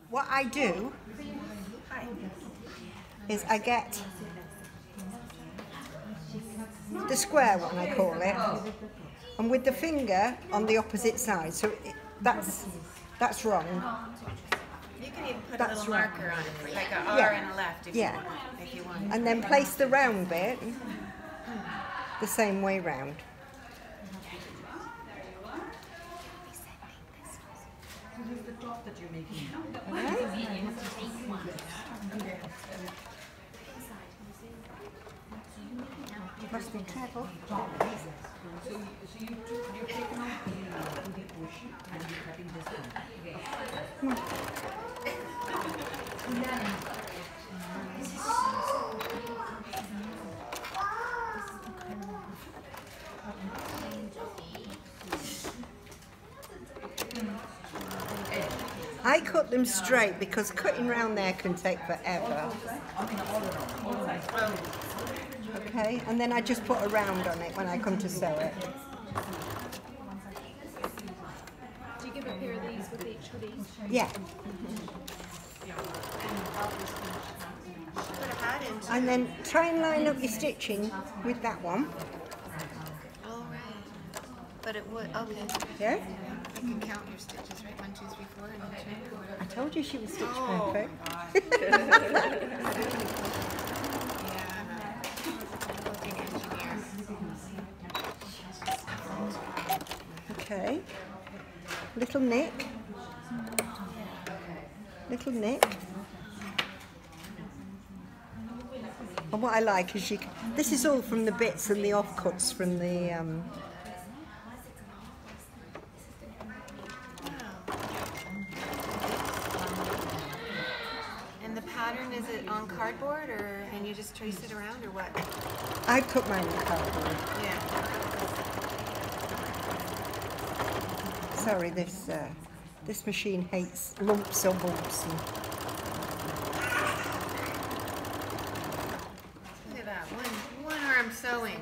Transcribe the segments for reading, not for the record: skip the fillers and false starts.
what I do is I get the square one, I call it, and with the finger on the opposite side. So that's wrong. You can even put a little marker on it, like an R and a left if you want. And then place the round bit the same way round. Must be careful. So you've taken off the portion and you're cutting this one. I cut them straight because cutting round there can take forever. Okay, and then I just put a round on it when I come to sew it. Do you give a pair of these with each hoodie? Yeah. Put a hat into And then try and line up your stitching with that one. All right. But it would, okay. Yeah? You can count your stitches, right? 1, 2, 3, 4, and then 2. I told you she was stitch perfect. Okay. Little nick. Little nick. And what I like is this is all from the bits and the offcuts from the And the pattern, is it on cardboard and you just trace it around or what? I put mine in cardboard. Yeah. Sorry, this machine hates lumps or bumps. Look at that, one arm sewing.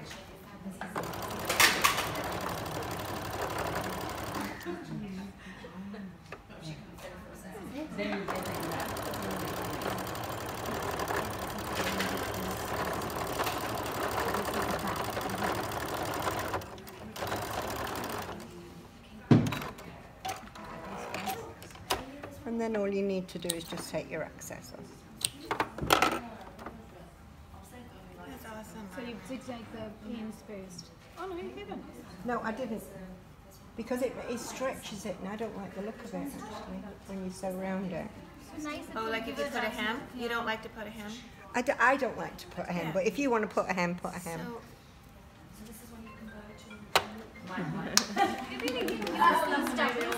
And then all you need to do is just take your excess off. That's awesome. So you zigzag the pins first. Oh no, you didn't. No, I didn't. Because it stretches it and I don't like the look of it actually when you sew around it. Oh, like if you put a hem? You don't like to put a hem? I don't like to put a hem, but if you want to put a hem, put a hem. So this is when you convert it to